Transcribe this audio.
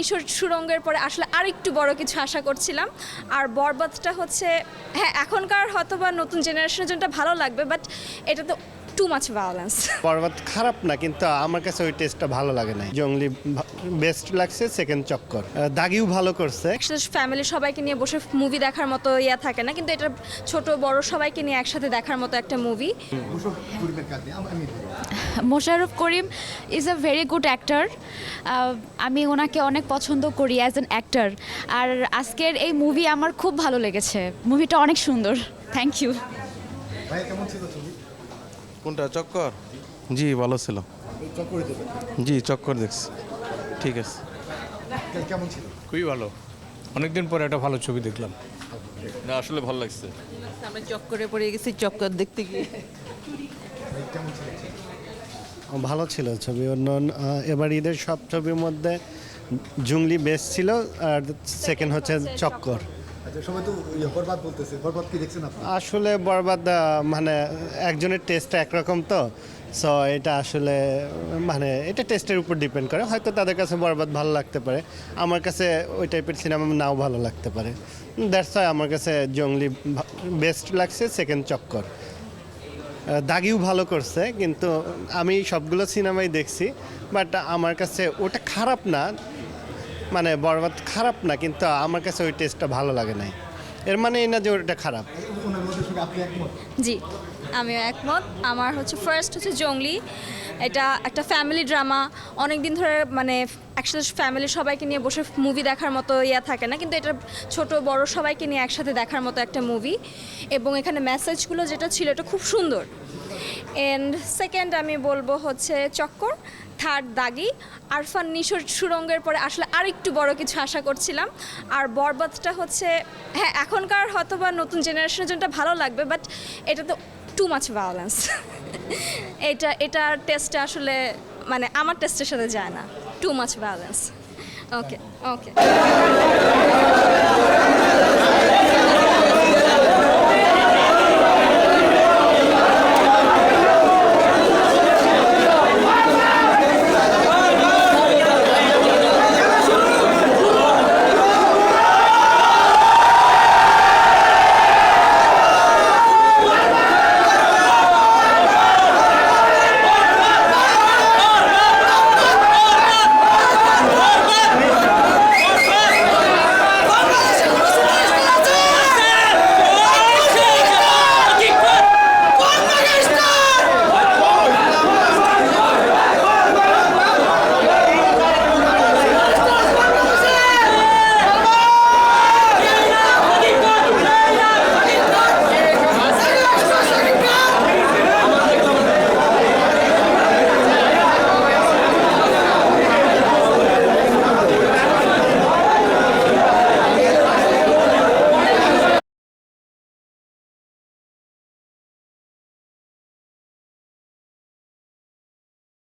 নিশোর সুরঙ্গের পরে আসলে আরেকটু বড় কিছু আশা করছিলাম। আর বরবাদটা হচ্ছে হ্যাঁ এখনকার হয়তো বা নতুন জেনারেশনের জন্য ভালো লাগবে, বাট এটা তো টু মাচ ভায়োলেন্স। বরবাদ খারাপ না, কিন্তু আমার কাছে ওই টেস্টটা ভালো লাগে নাই। জঙ্গলি বেস্ট লাগছে, সেকেন্ড চক্কর দাগিও ভালো করছে। একসাথে ফ্যামিলি সবাইকে নিয়ে বসে মুভি দেখার মতো ইয়া থাকে না, কিন্তু এটা ছোট বড় সবাইকে নিয়ে একসাথে দেখার মতো একটা movie. Mosharraf Karim is a very good actor. আমি ওনাকে অনেক পছন্দ করি অ্যাজ অ্যান অ্যাক্টর। আর আজকের এই মুভি আমার খুব ভালো লেগেছে। মুভিটা অনেক সুন্দর। Thank you. কোনটা চক্কর? জি ভালো ছিল। জি চক্কর দেখছি, ঠিক আছে। খুবই ভালো, অনেকদিন পরে একটা ভালো ছবি দেখলাম। না আসলে ভালো লাগছে। আমরা চক্করে পড়ে গেছি চক্কর দেখতে গিয়ে। ভালো ছিল ছবি। অন্য এবার ঈদের সব ছবির মধ্যে জঙ্গলি বেস্ট ছিল, আর সেকেন্ড হচ্ছে চক্কর। সবাই তো বরবাদ বলতেছে, বরবাদ কি দেখছেন আপনি? আসলে বরবাদ মানে একজনের টেস্ট একরকম, তো সো এটা আসলে মানে এটা টেস্টের উপর ডিপেন্ড করে। হয়তো তাদের কাছে বরবাদ ভালো লাগতে পারে, আমার কাছে ওই টাইপের সিনেমা নাও ভালো লাগতে পারে। দ্যাটস ওয়াই আমার কাছে জঙ্গলি বেস্ট লাগছে, সেকেন্ড চক্কর দাগিও ভালো করছে। কিন্তু আমি সবগুলো সিনেমাই দেখছি, বাট আমার কাছে ওটা খারাপ না, মানে বরবাদ খারাপ না, কিন্তু আমার কাছে ওই টেস্টটা ভালো লাগে নাই। এর মানে এই না যে ওটা খারাপ। ওনার মধ্যে সঙ্গে আপনি একমত? জি, আমিও একমত। আমার হচ্ছে ফার্স্ট হচ্ছে জঙ্গলি। এটা একটা ফ্যামিলি ড্রামা, অনেক দিন ধরে মানে একসাথে ফ্যামিলি সবাইকে নিয়ে বসে মুভি দেখার মতো ইয়া থাকে না, কিন্তু এটা ছোট বড় সবাইকে নিয়ে একসাথে দেখার মতো একটা মুভি। এবং এখানে মেসেজগুলো যেটা ছিল এটা খুব সুন্দর। অ্যান্ড সেকেন্ড আমি বলবো হচ্ছে চক্কর। থার্ড দাগি। আরফান নিশোর সুরঙ্গের পরে আসলে আরেকটু বড় কিছু আশা করছিলাম। আর বরবাদটা হচ্ছে হ্যাঁ এখনকার হয়তো বা নতুন জেনারেশনের জন্য ভালো লাগবে, বাট এটা তো টু মাচ ভায়োলেন্স। এটার টেস্টে আসলে মানে আমার টেস্টের সাথে যায় না। Too much violence. ওকে ওকে।